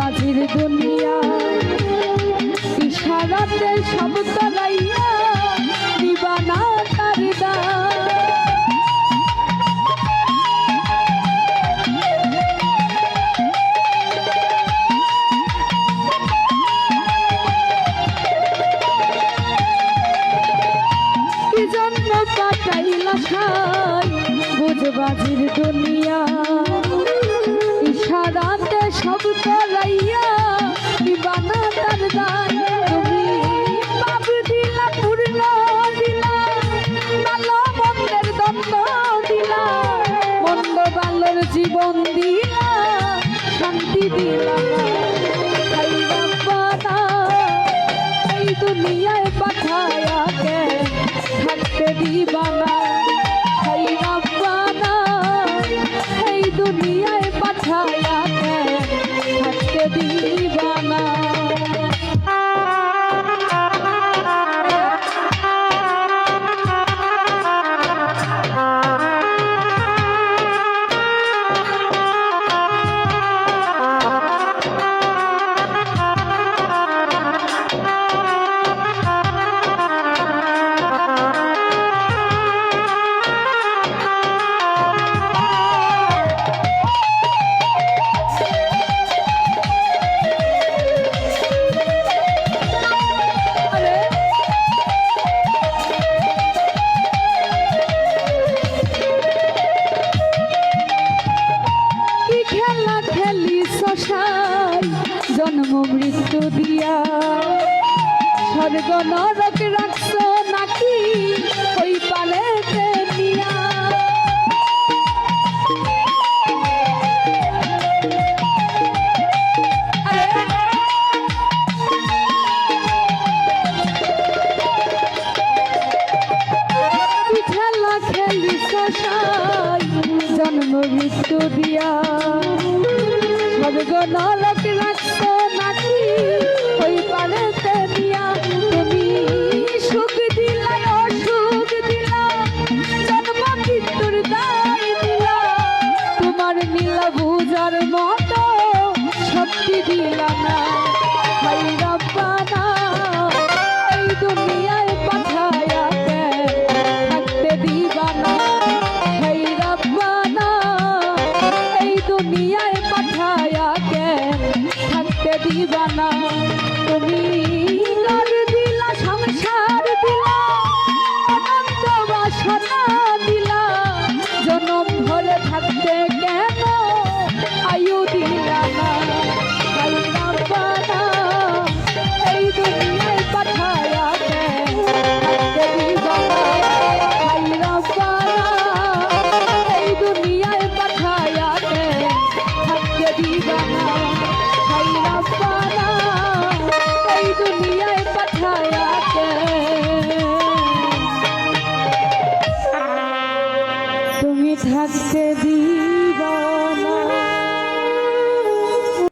বাজির দুনিয়া ইশারাতে সব তলাইয়া দিবানা তার কি জন্য কাটাইলা সাই বুঝবাজির দুনিয়া ইশারাতে সব তলাইয়া দিবানা তার দান তুমি পাপ দিলা পূর্ণ দিলা ভালো মন্দের দ্বন্দ্ব দিলা মন্দ ভালোর জীবন দিলা শান্তি দিলা হাই রাব্বানা এই দুনিয়ায় পাঠায়া কে থাকতে দিবানা হাই রাব্বানা এই দুনিয়ায় পাঠায়া কে থাকতে দিবানা জন্ম মৃত্যু দিয়া স্বর্গ নরক রাখছ নাকি ওই পালেতে নিয়া খেলা খেলিস জন্ম মৃত্যু দিয়া স্বর্গ নরক রাখছ নাকি ওই পারেতে দিয়া তুমি সুখ দিলা অসুখ দিলা জন্ম মৃত্যুর দায় দিলা তোমার নীলা বুঝার মতো শক্তি দিলা না হাই রাব্বানা এই দুনিয়ায় পাঠায়া কে থাকতে দিবানা হাই রাব্বানা এই দুনিয়ায় পাঠায়া কে থাকতে দিবানা তুমি ঘর দিলা সংসার দিলা অনন্ত বাসনা দিলা জনম ভরে থাকতে কেন আয়ু দিলা না হাই রাব্বানা এই দুনিয়ায় পাঠায়া কে থাকতে দিবানা হাই রাব্বানা এই দুনিয়ায় পাঠায়া কে থাকতে দিবানা হাই রাব্বানা এই দুনিয়ায় পাঠায়া কে তুমি থাকতে দিবা।